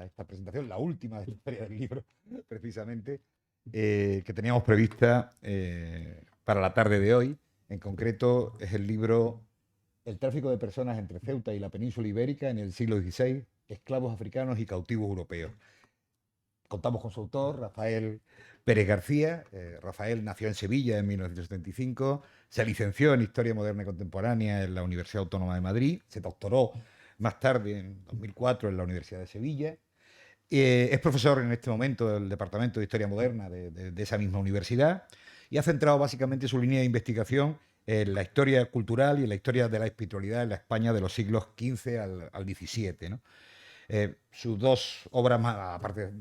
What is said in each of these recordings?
esta presentación, la última de esta Feria del Libro, precisamente, que teníamos prevista para la tarde de hoy. En concreto, es el libro El tráfico de personas entre Ceuta y la península ibérica en el siglo XVI, esclavos africanos y cautivos europeos. Contamos con su autor, Rafael Pérez García. Rafael nació en Sevilla en 1975, se licenció en Historia Moderna y Contemporánea en la Universidad Autónoma de Madrid, se doctoró más tarde, en 2004, en la Universidad de Sevilla. Es profesor en este momento del Departamento de Historia Moderna de esa misma universidad y ha centrado básicamente su línea de investigación en la historia cultural y en la historia de la espiritualidad en la España de los siglos XV al XVII, ¿no? Sus dos obras, más, aparte de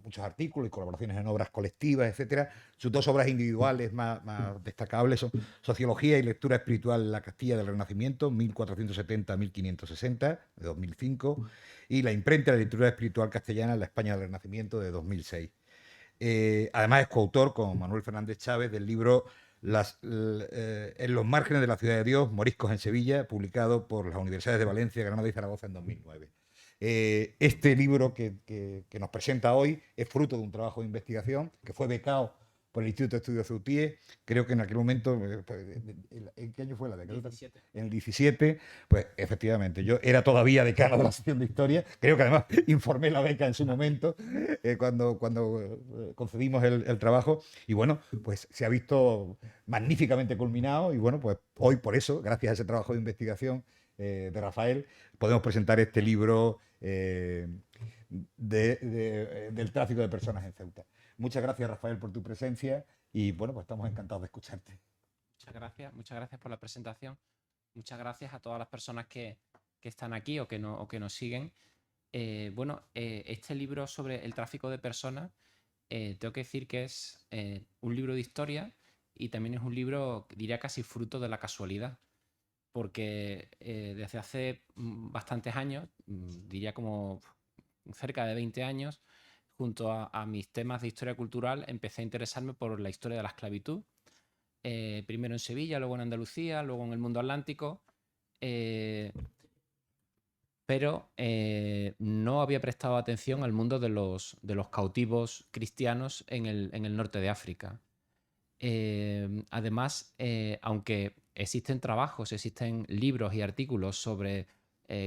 muchos artículos y colaboraciones en obras colectivas, etcétera, sus dos obras individuales más destacables son Sociología y Lectura Espiritual en la Castilla del Renacimiento, 1470-1560, de 2005, y La Imprenta de la Lectura Espiritual Castellana en la España del Renacimiento, de 2006. Además es coautor con Manuel Fernández Chávez del libro En los márgenes de la ciudad de Dios, Moriscos en Sevilla, publicado por las universidades de Valencia, Granada y Zaragoza en 2009. Este libro que nos presenta hoy es fruto de un trabajo de investigación que fue becado por el Instituto de Estudios Ceutí. Creo que en aquel momento, ¿en qué año fue la década? 17. En el 17, pues efectivamente, yo era todavía decano de la sección de historia, creo que además informé la beca en su momento, cuando concedimos el trabajo, y bueno, pues se ha visto magníficamente culminado, y bueno, pues hoy por eso, gracias a ese trabajo de investigación de Rafael, podemos presentar este libro del tráfico de personas en Ceuta. Muchas gracias, Rafael, por tu presencia y bueno, pues estamos encantados de escucharte. Muchas gracias por la presentación. Muchas gracias a todas las personas que están aquí o que nos siguen. Este libro sobre el tráfico de personas, tengo que decir que es un libro de historia y también es un libro, diría, casi fruto de la casualidad, porque desde hace bastantes años, diría como cerca de 20 años, junto a mis temas de historia cultural, empecé a interesarme por la historia de la esclavitud, primero en Sevilla, luego en Andalucía, luego en el mundo atlántico, pero no había prestado atención al mundo de los cautivos cristianos en el norte de África. Además, aunque existen trabajos, existen libros y artículos sobre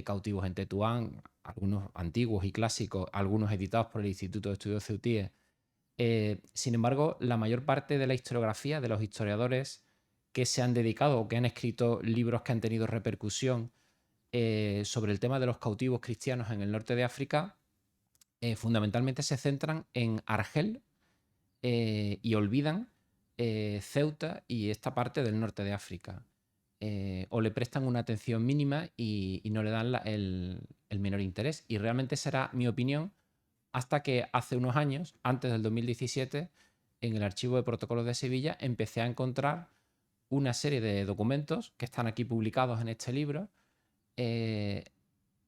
cautivos en Tetuán, algunos antiguos y clásicos, algunos editados por el Instituto de Estudios Ceutíes. Sin embargo, la mayor parte de la historiografía, de los historiadores que se han dedicado o que han escrito libros que han tenido repercusión sobre el tema de los cautivos cristianos en el norte de África, fundamentalmente se centran en Argel y olvidan Ceuta y esta parte del norte de África. O le prestan una atención mínima y no le dan el menor interés. Y realmente será mi opinión hasta que hace unos años, antes del 2017, en el Archivo de Protocolos de Sevilla, empecé a encontrar una serie de documentos que están aquí publicados en este libro,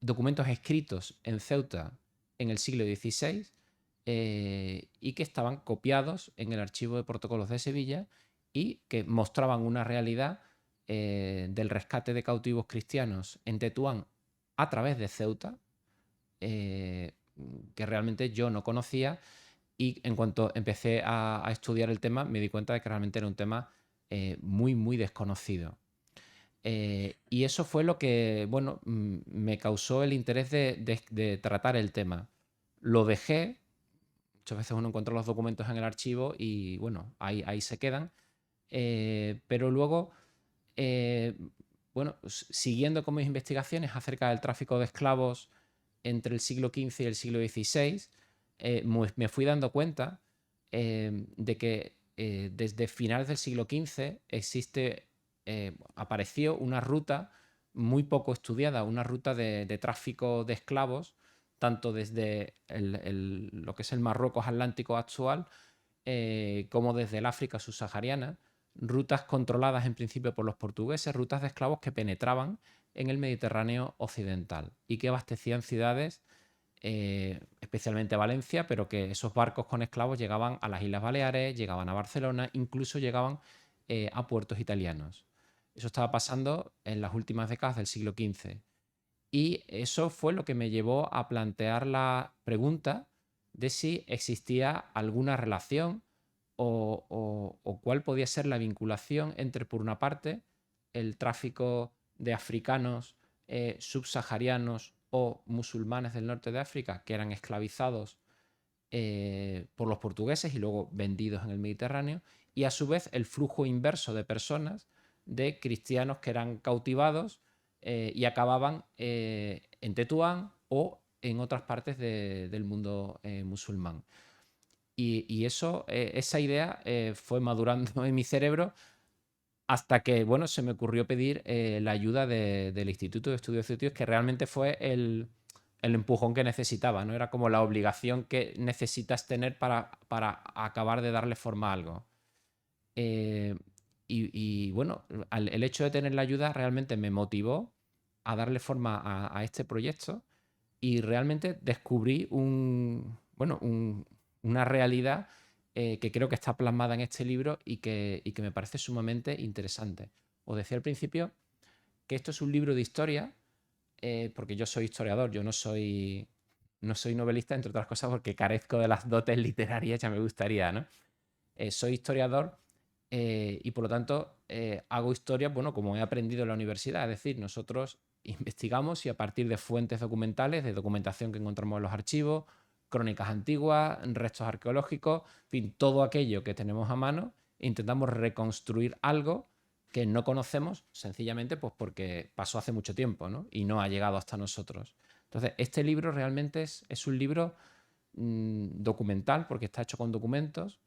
documentos escritos en Ceuta en el siglo XVI, y que estaban copiados en el Archivo de Protocolos de Sevilla y que mostraban una realidad del rescate de cautivos cristianos en Tetuán a través de Ceuta, que realmente yo no conocía, y en cuanto empecé a estudiar el tema me di cuenta de que realmente era un tema muy, muy desconocido. Y eso fue lo que, bueno, me causó el interés de tratar el tema. Lo dejé. Muchas veces uno encuentra los documentos en el archivo y, bueno, ahí se quedan. Pero luego, bueno, siguiendo con mis investigaciones acerca del tráfico de esclavos entre el siglo XV y el siglo XVI, me fui dando cuenta de que desde finales del siglo XV apareció una ruta muy poco estudiada, una ruta de tráfico de esclavos, tanto desde lo que es el Marruecos atlántico actual, como desde el África subsahariana, rutas controladas en principio por los portugueses, rutas de esclavos que penetraban en el Mediterráneo occidental y que abastecían ciudades, especialmente Valencia, pero que esos barcos con esclavos llegaban a las Islas Baleares, llegaban a Barcelona, incluso llegaban a puertos italianos. Eso estaba pasando en las últimas décadas del siglo XV. Y eso fue lo que me llevó a plantear la pregunta de si existía alguna relación o cuál podía ser la vinculación entre, por una parte, el tráfico de africanos subsaharianos o musulmanes del norte de África que eran esclavizados por los portugueses y luego vendidos en el Mediterráneo, y a su vez el flujo inverso de personas, de cristianos que eran cautivados y acababan en Tetuán o en otras partes del mundo musulmán. Y eso, esa idea fue madurando en mi cerebro hasta que, bueno, se me ocurrió pedir la ayuda del Instituto de Estudios Ciudadanos, que realmente fue el empujón que necesitaba, ¿no? Era como la obligación que necesitas tener para acabar de darle forma a algo. Eh, bueno, el hecho de tener la ayuda realmente me motivó a darle forma a este proyecto y realmente descubrí bueno, una realidad que creo que está plasmada en este libro y que me parece sumamente interesante. Os decía al principio que esto es un libro de historia, porque yo soy historiador, yo no soy novelista, entre otras cosas porque carezco de las dotes literarias, ya me gustaría, ¿no? Soy historiador y por lo tanto hago historia, bueno, como he aprendido en la universidad, es decir, nosotros investigamos y a partir de fuentes documentales, de documentación que encontramos en los archivos, crónicas antiguas, restos arqueológicos, en fin, todo aquello que tenemos a mano, intentamos reconstruir algo que no conocemos sencillamente pues porque pasó hace mucho tiempo, ¿no? Y no ha llegado hasta nosotros. Entonces, este libro realmente es un libro documental porque está hecho con documentos,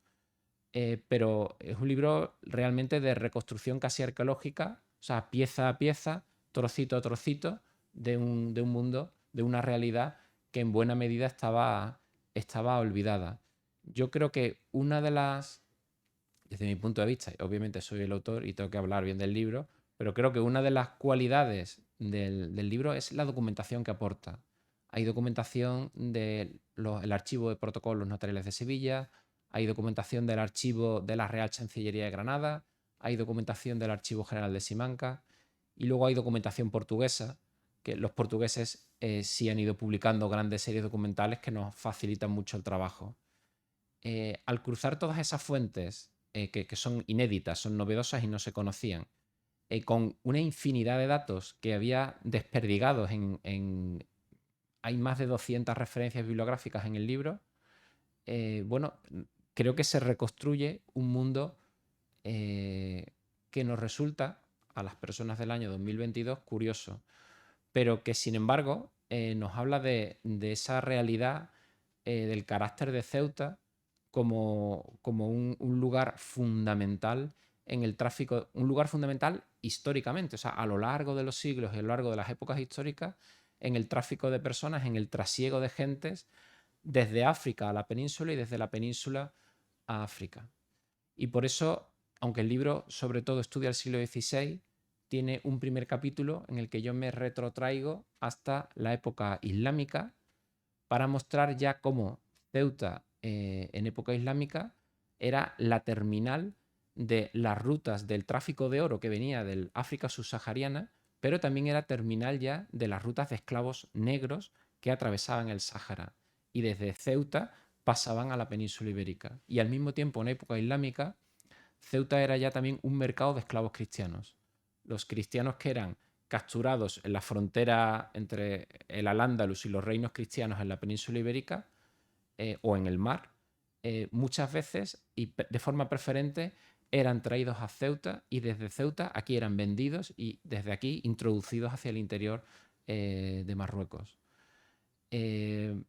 pero es un libro realmente de reconstrucción casi arqueológica, o sea, pieza a pieza, trocito a trocito, de un mundo, de una realidad que en buena medida estaba olvidada. Yo creo que una de las, desde mi punto de vista, obviamente soy el autor y tengo que hablar bien del libro, pero creo que una de las cualidades del libro es la documentación que aporta. Hay documentación del archivo de protocolos notariales de Sevilla, hay documentación del archivo de la Real Chancillería de Granada, hay documentación del Archivo General de Simancas y luego hay documentación portuguesa, que los portugueses sí han ido publicando grandes series documentales que nos facilitan mucho el trabajo. Al cruzar todas esas fuentes que son inéditas, son novedosas y no se conocían, con una infinidad de datos que había desperdigados hay más de 200 referencias bibliográficas en el libro, bueno, creo que se reconstruye un mundo que nos resulta, a las personas del año 2022, curioso, pero que sin embargo nos habla de esa realidad del carácter de Ceuta como un lugar fundamental en el tráfico, un lugar fundamental históricamente, o sea, a lo largo de los siglos y a lo largo de las épocas históricas, en el tráfico de personas, en el trasiego de gentes desde África a la península y desde la península a África. Y por eso, aunque el libro sobre todo estudia el siglo XVI, tiene un primer capítulo en el que yo me retrotraigo hasta la época islámica para mostrar ya cómo Ceuta en época islámica era la terminal de las rutas del tráfico de oro que venía del África subsahariana, pero también era terminal ya de las rutas de esclavos negros que atravesaban el Sáhara y desde Ceuta pasaban a la península ibérica. Y al mismo tiempo, en época islámica, Ceuta era ya también un mercado de esclavos cristianos. Los cristianos que eran capturados en la frontera entre el Al-Ándalus y los reinos cristianos en la península ibérica o en el mar, muchas veces y de forma preferente eran traídos a Ceuta y desde Ceuta aquí eran vendidos y desde aquí introducidos hacia el interior de Marruecos. Eh,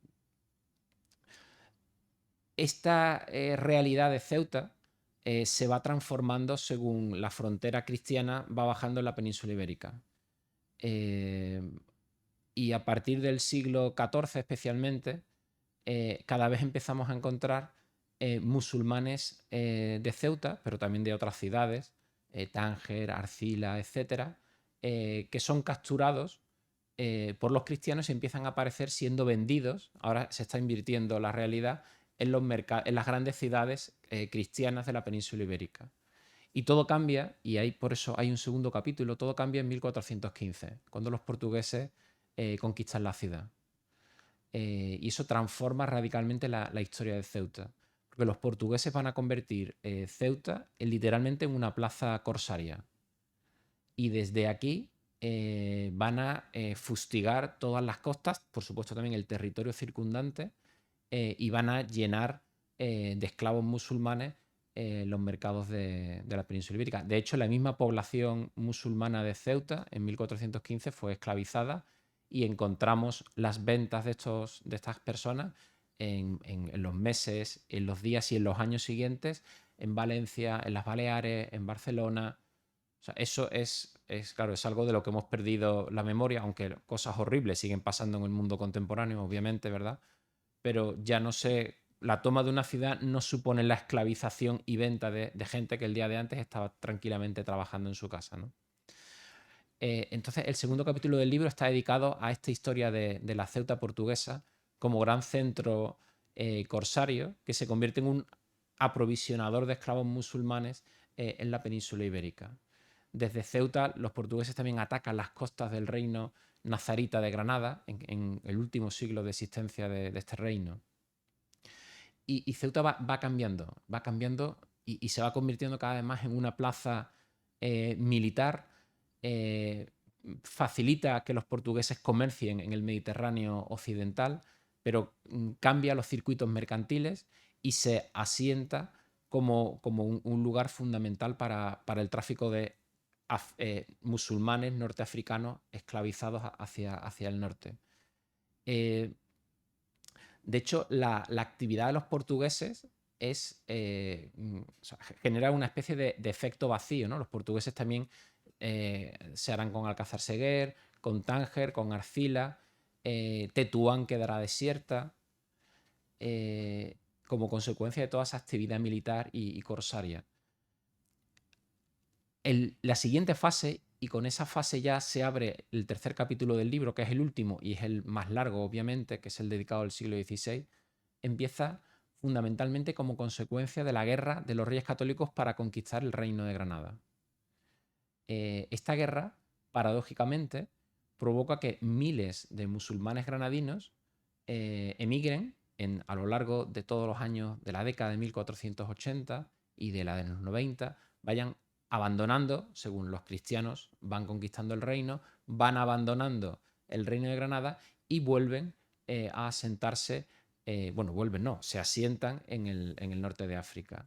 esta realidad de Ceuta se va transformando según la frontera cristiana va bajando en la península ibérica. Y a partir del siglo XIV especialmente, cada vez empezamos a encontrar musulmanes de Ceuta, pero también de otras ciudades, Tánger, Arcila, etcétera, que son capturados por los cristianos y empiezan a aparecer siendo vendidos. Ahora se está invirtiendo la realidad en las grandes ciudades cristianas de la península ibérica. Y todo cambia, y por eso hay un segundo capítulo, todo cambia en 1415, cuando los portugueses conquistar la ciudad. Y eso transforma radicalmente la historia de Ceuta. Porque los portugueses van a convertir Ceuta literalmente en una plaza corsaria. Y desde aquí van a fustigar todas las costas, por supuesto también el territorio circundante, y van a llenar de esclavos musulmanes los mercados de la península ibérica. De hecho, la misma población musulmana de Ceuta en 1415 fue esclavizada y encontramos las ventas de estas personas en los meses, en los días y en los años siguientes en Valencia, en las Baleares, en Barcelona. O sea, eso claro, es algo de lo que hemos perdido la memoria, aunque cosas horribles siguen pasando en el mundo contemporáneo, obviamente, ¿verdad? Pero ya no sé, la toma de una ciudad no supone la esclavización y venta de gente que el día de antes estaba tranquilamente trabajando en su casa, ¿no? Entonces, el segundo capítulo del libro está dedicado a esta historia de la Ceuta portuguesa como gran centro corsario que se convierte en un aprovisionador de esclavos musulmanes en la península ibérica. Desde Ceuta, los portugueses también atacan las costas del reino nazarita de Granada en el último siglo de existencia de este reino. Y Ceuta va cambiando y se va convirtiendo cada vez más en una plaza militar. Facilita que los portugueses comercien en el Mediterráneo occidental, pero cambia los circuitos mercantiles y se asienta como un lugar fundamental para el tráfico de musulmanes norteafricanos esclavizados hacia el norte. De hecho, la actividad de los portugueses genera una especie de efecto vacío, ¿no? Los portugueses también se harán con Alcázar Seguer, con Tánger, con Arcila, Tetuán quedará desierta, como consecuencia de toda esa actividad militar y corsaria. La siguiente fase, y con esa fase ya se abre el tercer capítulo del libro, que es el último y es el más largo, obviamente, que es el dedicado al siglo XVI, empieza fundamentalmente como consecuencia de la guerra de los reyes católicos para conquistar el reino de Granada. Esta guerra, paradójicamente, provoca que miles de musulmanes granadinos emigren a lo largo de todos los años de la década de 1480 y de la de los 90, vayan abandonando, según los cristianos, van conquistando el reino, van abandonando el reino de Granada y vuelven a asentarse, vuelven no, se asientan en el norte de África.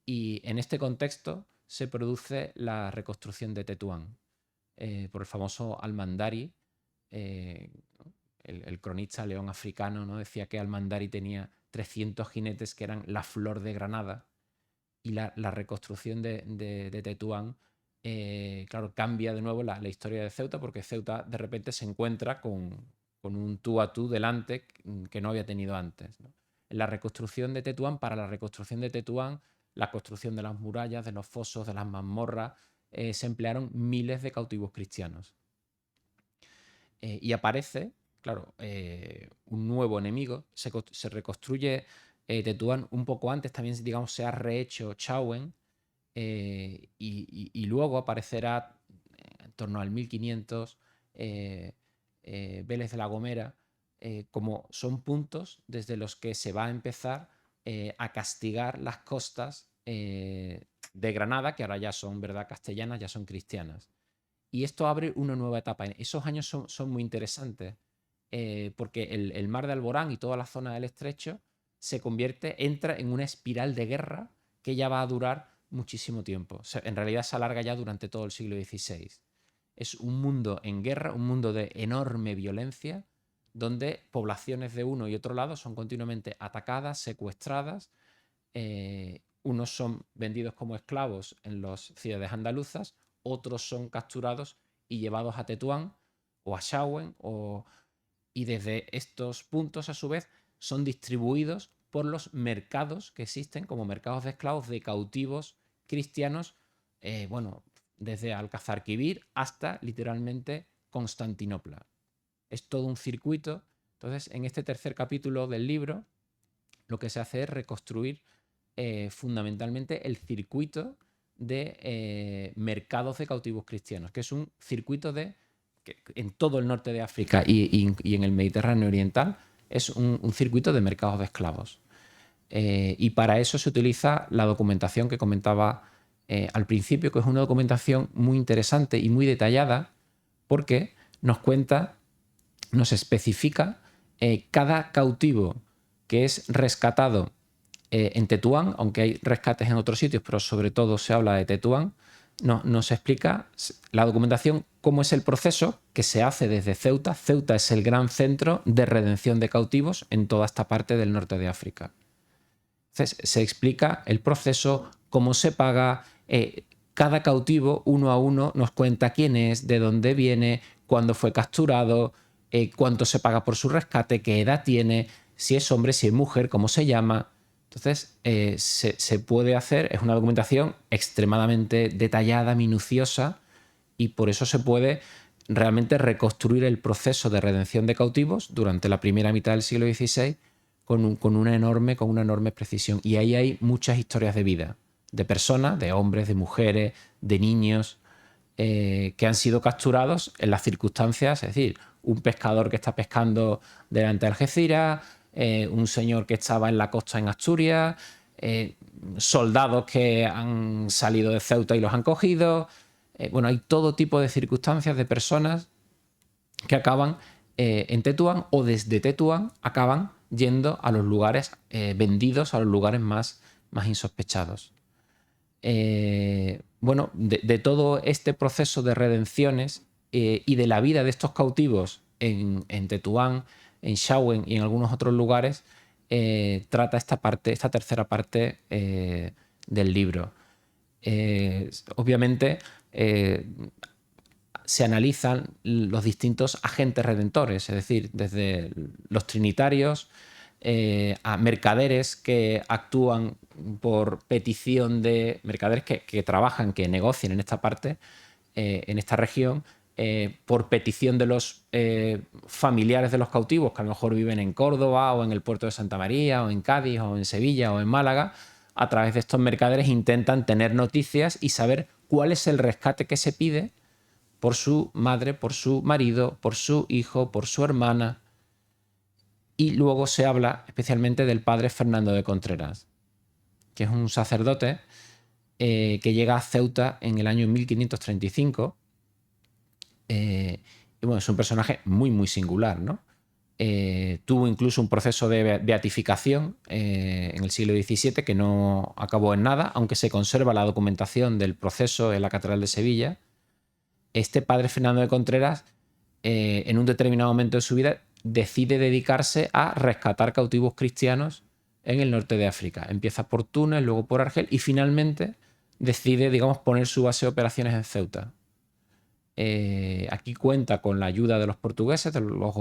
Y en este contexto se produce la reconstrucción de Tetuán por el famoso Al-Mandari. El cronista león africano, ¿no? Decía que Al-Mandari tenía 300 jinetes que eran la flor de Granada, y la reconstrucción de Tetuán, claro, cambia de nuevo la historia de Ceuta, porque Ceuta de repente se encuentra con un tú a tú delante que no había tenido antes, ¿no? En la reconstrucción de Tetuán, para la reconstrucción de Tetuán, la construcción de las murallas, de los fosos, de las mazmorras, se emplearon miles de cautivos cristianos. Y aparece, claro, un nuevo enemigo. Se reconstruye Tetuán un poco antes, también, digamos, se ha rehecho Chauen, y luego aparecerá en torno al 1500 Vélez de la Gomera, como son puntos desde los que se va a empezar a castigar las costas de Granada, que ahora ya son, ¿verdad?, castellanas, ya son cristianas. Y esto abre una nueva etapa. Esos años son muy interesantes porque el mar de Alborán y toda la zona del estrecho entra en una espiral de guerra que ya va a durar muchísimo tiempo. O sea, en realidad se alarga ya durante todo el siglo XVI. Es un mundo en guerra, un mundo de enorme violencia, donde poblaciones de uno y otro lado son continuamente atacadas, secuestradas. Unos son vendidos como esclavos en las ciudades andaluzas, otros son capturados y llevados a Tetuán o a Chauen, y desde estos puntos, a su vez, son distribuidos por los mercados que existen como mercados de esclavos de cautivos cristianos, desde Alcazarquivir hasta literalmente Constantinopla. Es todo un circuito. Entonces, en este tercer capítulo del libro, lo que se hace es reconstruir fundamentalmente el circuito de mercados de cautivos cristianos, que es un circuito de en todo el norte de África y en el Mediterráneo oriental, es un circuito de mercados de esclavos. Y para eso se utiliza la documentación que comentaba al principio, que es una documentación muy interesante y muy detallada, porque nos cuenta, nos especifica cada cautivo que es rescatado en Tetuán, aunque hay rescates en otros sitios, pero sobre todo se habla de Tetuán. Nos explica la documentación cómo es el proceso que se hace desde Ceuta. Ceuta es el gran centro de redención de cautivos en toda esta parte del norte de África. Entonces, se explica el proceso, cómo se paga. Cada cautivo, uno a uno, nos cuenta quién es, de dónde viene, cuándo fue capturado, cuánto se paga por su rescate, qué edad tiene, si es hombre, si es mujer, cómo se llama. Entonces, se puede hacer, es una documentación extremadamente detallada, minuciosa, y por eso se puede realmente reconstruir el proceso de redención de cautivos durante la primera mitad del siglo XVI con una enorme precisión. Y ahí hay muchas historias de vida, de personas, de hombres, de mujeres, de niños, que han sido capturados en las circunstancias, es decir, un pescador que está pescando delante de Algeciras, un señor que estaba en la costa en Asturias, soldados que han salido de Ceuta y los han cogido. Bueno, hay todo tipo de circunstancias de personas que acaban en Tetuán o desde Tetuán acaban yendo a los lugares vendidos, a los lugares más insospechados. Bueno, de todo este proceso de redenciones y de la vida de estos cautivos en Tetuán, en Chauen y en algunos otros lugares, trata esta tercera parte del libro. Obviamente se analizan los distintos agentes redentores, es decir, desde los trinitarios a mercaderes que actúan por petición de mercaderes que trabajan, que negocian en esta parte, en esta región, por petición de los familiares de los cautivos, que a lo mejor viven en Córdoba o en el puerto de Santa María o en Cádiz o en Sevilla o en Málaga. A través de estos mercaderes intentan tener noticias y saber cuál es el rescate que se pide por su madre, por su marido, por su hijo, por su hermana. Y luego se habla especialmente del padre Fernando de Contreras, que es un sacerdote que llega a Ceuta en el año 1535. Y bueno, es un personaje muy singular, ¿no? Tuvo incluso un proceso de beatificación en el siglo XVII que no acabó en nada, aunque se conserva la documentación del proceso en la Catedral de Sevilla. Este padre Fernando de Contreras, en un determinado momento de su vida, decide dedicarse a rescatar cautivos cristianos en el norte de África. Empieza por Túnez, luego por Argel y finalmente decide, digamos, poner su base de operaciones en Ceuta. Aquí cuenta con la ayuda de los portugueses, de los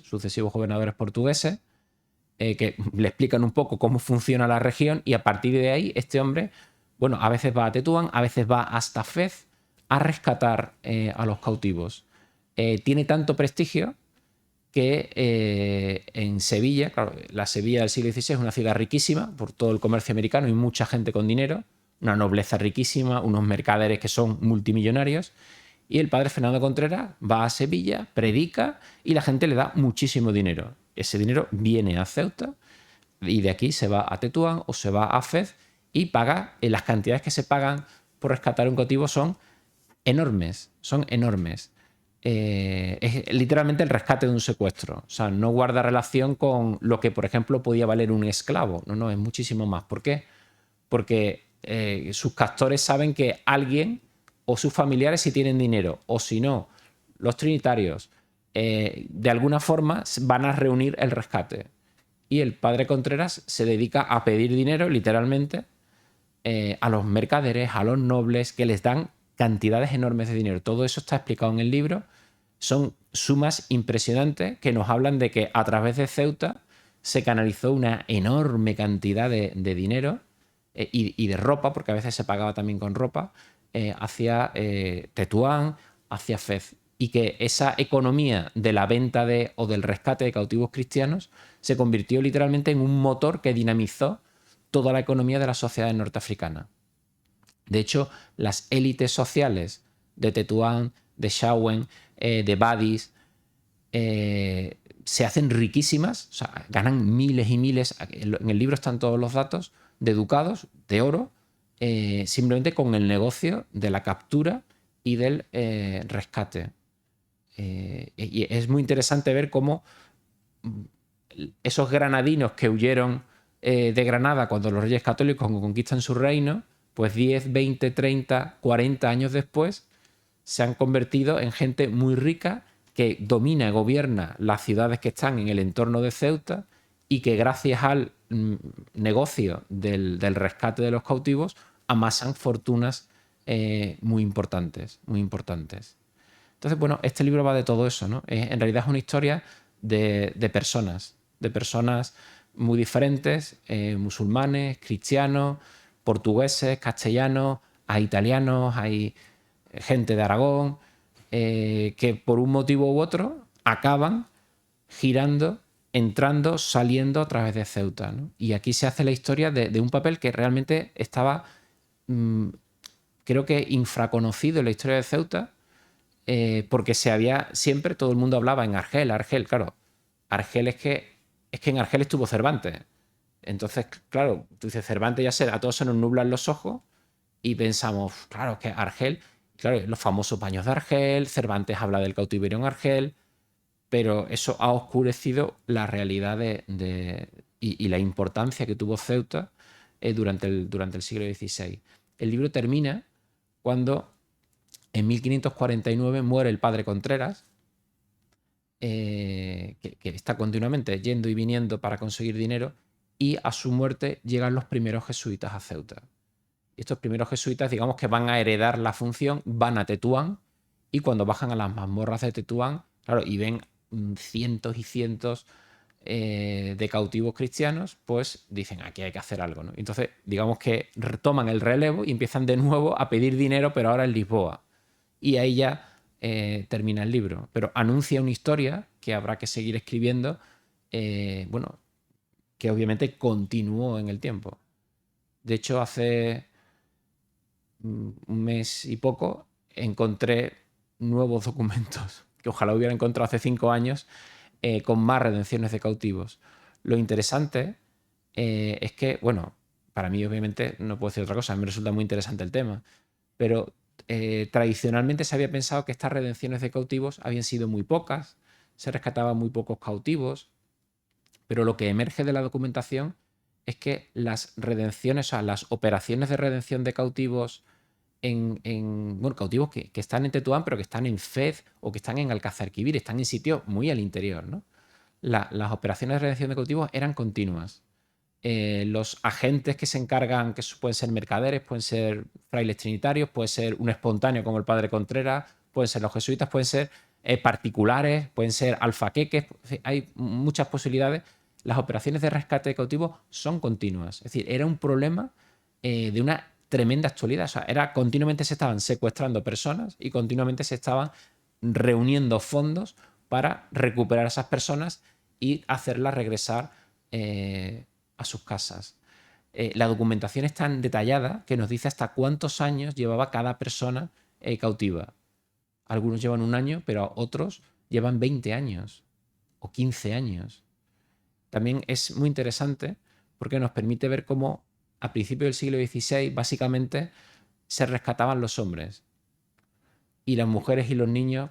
sucesivos gobernadores portugueses, que le explican un poco cómo funciona la región, y a partir de ahí este hombre, bueno, a veces va a Tetuán, a veces va hasta Fez a rescatar a los cautivos. Tiene tanto prestigio que en Sevilla, claro, la Sevilla del siglo XVI es una ciudad riquísima por todo el comercio americano y mucha gente con dinero, una nobleza riquísima, unos mercaderes que son multimillonarios, y el padre Fernando Contreras va a Sevilla, predica y la gente le da muchísimo dinero. Ese dinero viene a Ceuta y de aquí se va a Tetuán o se va a Fez y paga, las cantidades que se pagan por rescatar un cautivo son enormes, son enormes. Es literalmente el rescate de un secuestro. O sea, no guarda relación con lo que, por ejemplo, podía valer un esclavo. No, es muchísimo más. ¿Por qué? Porque sus castores saben que alguien o sus familiares, si tienen dinero, o si no, los trinitarios, de alguna forma van a reunir el rescate. Y el padre Contreras se dedica a pedir dinero, literalmente, a los mercaderes, a los nobles, que les dan cantidades enormes de dinero. Todo eso está explicado en el libro. Son sumas impresionantes que nos hablan de que a través de Ceuta se canalizó una enorme cantidad de dinero y de ropa, porque a veces se pagaba también con ropa, hacia Tetuán, hacia Fez. Y que esa economía de la venta o del rescate de cautivos cristianos se convirtió literalmente en un motor que dinamizó toda la economía de la sociedad norteafricana. De hecho, las élites sociales de Tetuán, de Chauen, de buddies, se hacen riquísimas, o sea, ganan miles y miles. En el libro están todos los datos de ducados, de oro, simplemente con el negocio de la captura y del rescate. Y es muy interesante ver cómo esos granadinos que huyeron de Granada cuando los reyes católicos conquistan su reino, pues 10, 20, 30, 40 años después se han convertido en gente muy rica que domina y gobierna las ciudades que están en el entorno de Ceuta y que gracias al negocio del rescate de los cautivos amasan fortunas muy importantes, muy importantes. Entonces, bueno, este libro va de todo eso, ¿no? En realidad es una historia de personas muy diferentes, musulmanes, cristianos, portugueses, castellanos, hay italianos, hay gente de Aragón, que por un motivo u otro acaban girando, entrando, saliendo a través de Ceuta, ¿no? Y aquí se hace la historia de un papel que realmente estaba, creo que infraconocido en la historia de Ceuta, porque siempre todo el mundo hablaba en Argel. Argel, claro, Argel es que en Argel estuvo Cervantes. Entonces, claro, tú dices Cervantes, a todos se nos nublan los ojos y pensamos, claro, que Argel, claro, los famosos baños de Argel, Cervantes habla del cautiverio en Argel, pero eso ha oscurecido la realidad y la importancia que tuvo Ceuta durante el siglo XVI. El libro termina cuando en 1549 muere el padre Contreras, que está continuamente yendo y viniendo para conseguir dinero, y a su muerte llegan los primeros jesuitas a Ceuta. Estos primeros jesuitas, digamos que van a heredar la función, van a Tetuán, y cuando bajan a las mazmorras de Tetuán, claro, y ven cientos y cientos de cautivos cristianos, pues dicen, aquí hay que hacer algo, ¿no? Entonces, digamos que retoman el relevo y empiezan de nuevo a pedir dinero, pero ahora en Lisboa. Y ahí ya termina el libro. Pero anuncia una historia que habrá que seguir escribiendo, bueno, que obviamente continuó en el tiempo. De hecho, hace un mes y poco encontré nuevos documentos que ojalá hubiera encontrado hace 5 años con más redenciones de cautivos. Lo interesante es que, bueno, para mí obviamente no puedo decir otra cosa, a mí me resulta muy interesante el tema, pero tradicionalmente se había pensado que estas redenciones de cautivos habían sido muy pocas, se rescataban muy pocos cautivos, pero lo que emerge de la documentación es que las redenciones, o sea, las operaciones de redención de cautivos bueno, cautivos que están en Tetuán, pero que están en Fez o que están en Alcázarquivir, están en sitios muy al interior, ¿no? Las operaciones de redención de cautivos eran continuas. Los agentes que se encargan, que pueden ser mercaderes, pueden ser frailes trinitarios, puede ser un espontáneo como el padre Contreras, pueden ser los jesuitas, pueden ser particulares, pueden ser alfaqueques, hay muchas posibilidades. Las operaciones de rescate de cautivos son continuas. Es decir, era un problema de una tremenda actualidad. O sea, continuamente se estaban secuestrando personas y continuamente se estaban reuniendo fondos para recuperar a esas personas y hacerlas regresar a sus casas. La documentación es tan detallada que nos dice hasta cuántos años llevaba cada persona cautiva. Algunos llevan 1 año, pero otros llevan 20 años o 15 años. También es muy interesante porque nos permite ver cómo a principios del siglo XVI básicamente se rescataban los hombres y las mujeres y los niños,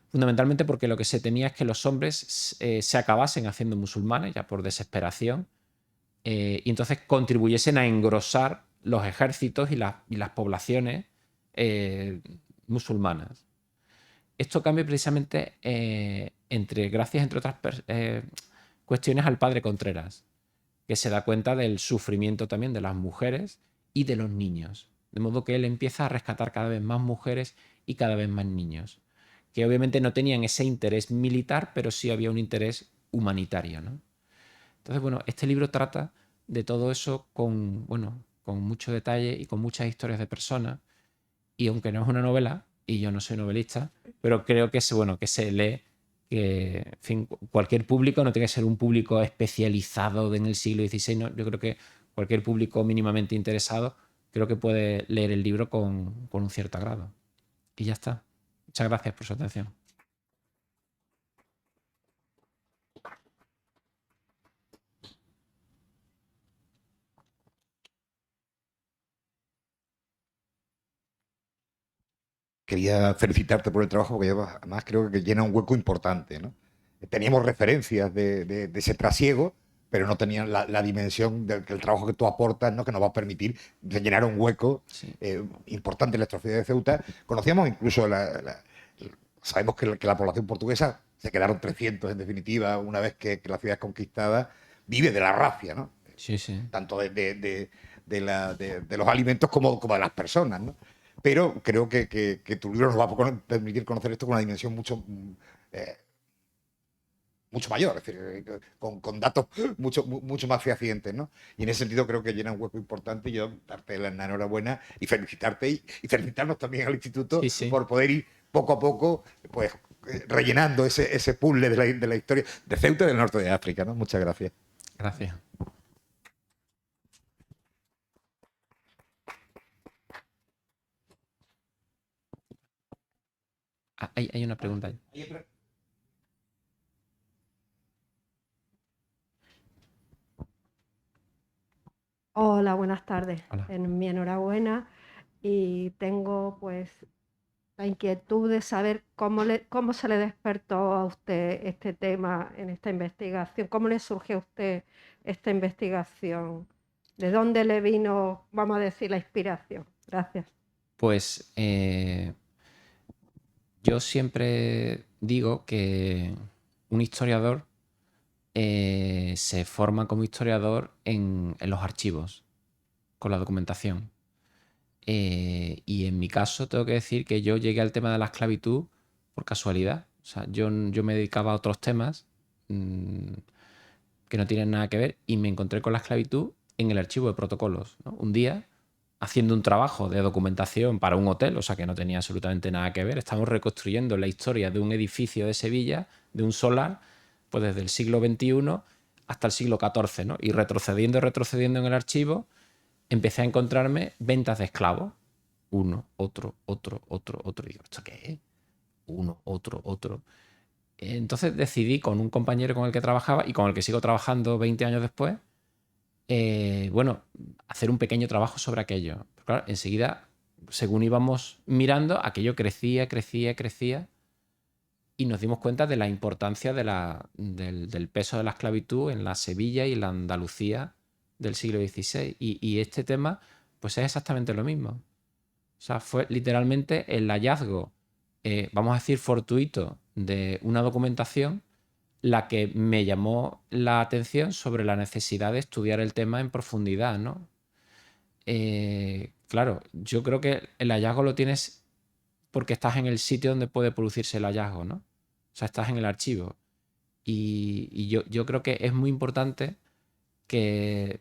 fundamentalmente porque lo que se temía es que los hombres se acabasen haciendo musulmanes ya por desesperación y entonces contribuyesen a engrosar los ejércitos y las poblaciones musulmanas. Esto cambia precisamente gracias, entre otras cuestiones, al padre Contreras, que se da cuenta del sufrimiento también de las mujeres y de los niños. De modo que él empieza a rescatar cada vez más mujeres y cada vez más niños, que obviamente no tenían ese interés militar, pero sí había un interés humanitario, ¿no? Entonces, bueno, este libro trata de todo eso con mucho detalle y con muchas historias de personas. Y aunque no es una novela, y yo no soy novelista, pero creo que que se lee, que en fin, cualquier público no tiene que ser un público especializado en el siglo XVI, ¿no? Yo creo que cualquier público mínimamente interesado creo que puede leer el libro con un cierto agrado. Y ya está. Muchas gracias por su atención. Quería felicitarte por el trabajo porque además creo que llena un hueco importante, ¿no? Teníamos referencias de ese trasiego, pero no tenían la dimensión del que el trabajo que tú aportas, ¿no? Que nos va a permitir rellenar un hueco Sí. importante en la estrofía de Ceuta. Conocíamos incluso sabemos que la población portuguesa, se quedaron 300 en definitiva, una vez que la ciudad es conquistada, vive de la rafia, ¿no? Sí, sí. Tanto de los alimentos como de las personas, ¿no? Pero creo que tu libro nos va a permitir conocer esto con una dimensión eh, mucho mayor, es decir, con datos mucho más fehacientes, ¿no? Y en ese sentido creo que llena un hueco importante y yo darte la enhorabuena y felicitarte y felicitarnos también al instituto Sí, sí. por poder ir poco a poco, pues, rellenando ese puzzle de la historia de Ceuta y del norte de África, ¿no? Muchas gracias. Gracias. Hay una pregunta ahí. Hola, buenas tardes. Hola. En mi enhorabuena y tengo pues la inquietud de saber cómo se le despertó a usted este tema en esta investigación, cómo le surgió a usted esta investigación, de dónde le vino, vamos a decir, la inspiración. Gracias. Pues yo siempre digo que un historiador se forma como historiador en los archivos, con la documentación. Y en mi caso tengo que decir que yo llegué al tema de la esclavitud por casualidad. O sea, yo me dedicaba a otros temas que no tienen nada que ver y me encontré con la esclavitud en el archivo de protocolos, ¿no? Un día, haciendo un trabajo de documentación para un hotel, o sea que no tenía absolutamente nada que ver, estamos reconstruyendo la historia de un edificio de Sevilla, de un solar, pues desde el siglo XXI hasta el siglo XIV, ¿no? Y retrocediendo en el archivo, empecé a encontrarme ventas de esclavos. Uno, otro, otro, otro, otro. Y digo, ¿esto qué es? Uno, otro, otro. Entonces decidí con un compañero con el que trabajaba y con el que sigo trabajando 20 años después, bueno, hacer un pequeño trabajo sobre aquello. Pero claro, enseguida, según íbamos mirando, aquello crecía, crecía, crecía y nos dimos cuenta de la importancia del peso de la esclavitud en la Sevilla y la Andalucía del siglo XVI. Y este tema, pues es exactamente lo mismo. O sea, fue literalmente el hallazgo, vamos a decir, fortuito de una documentación la que me llamó la atención sobre la necesidad de estudiar el tema en profundidad, ¿no? Claro, yo creo que el hallazgo lo tienes porque estás en el sitio donde puede producirse el hallazgo, ¿no? O sea, estás en el archivo. Y yo creo que es muy importante que,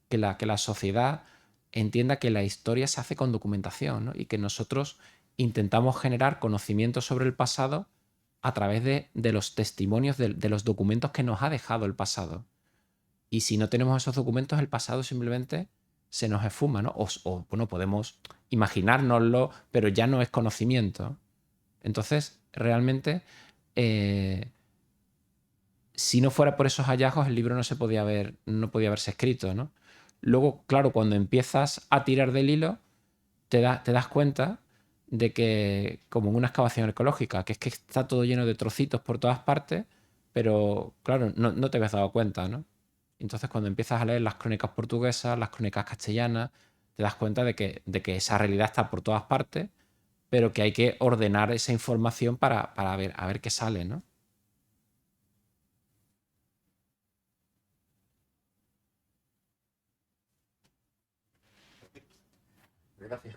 que la sociedad entienda que la historia se hace con documentación, ¿no? Y que nosotros intentamos generar conocimiento sobre el pasado a través de los testimonios, de los documentos que nos ha dejado el pasado. Y si no tenemos esos documentos, el pasado simplemente se nos esfuma, ¿no? Bueno, podemos imaginárnoslo, pero ya no es conocimiento. Entonces, realmente, eh, si no fuera por esos hallazgos, el libro no podía haberse escrito, ¿no? Luego, claro, cuando empiezas a tirar del hilo, te das cuenta de que, como en una excavación arqueológica, que es que está todo lleno de trocitos por todas partes, pero claro, no te habías dado cuenta, ¿no? Entonces, cuando empiezas a leer las crónicas portuguesas, las crónicas castellanas, te das cuenta de que esa realidad está por todas partes, pero que hay que ordenar esa información para ver, a ver qué sale, ¿no? Gracias.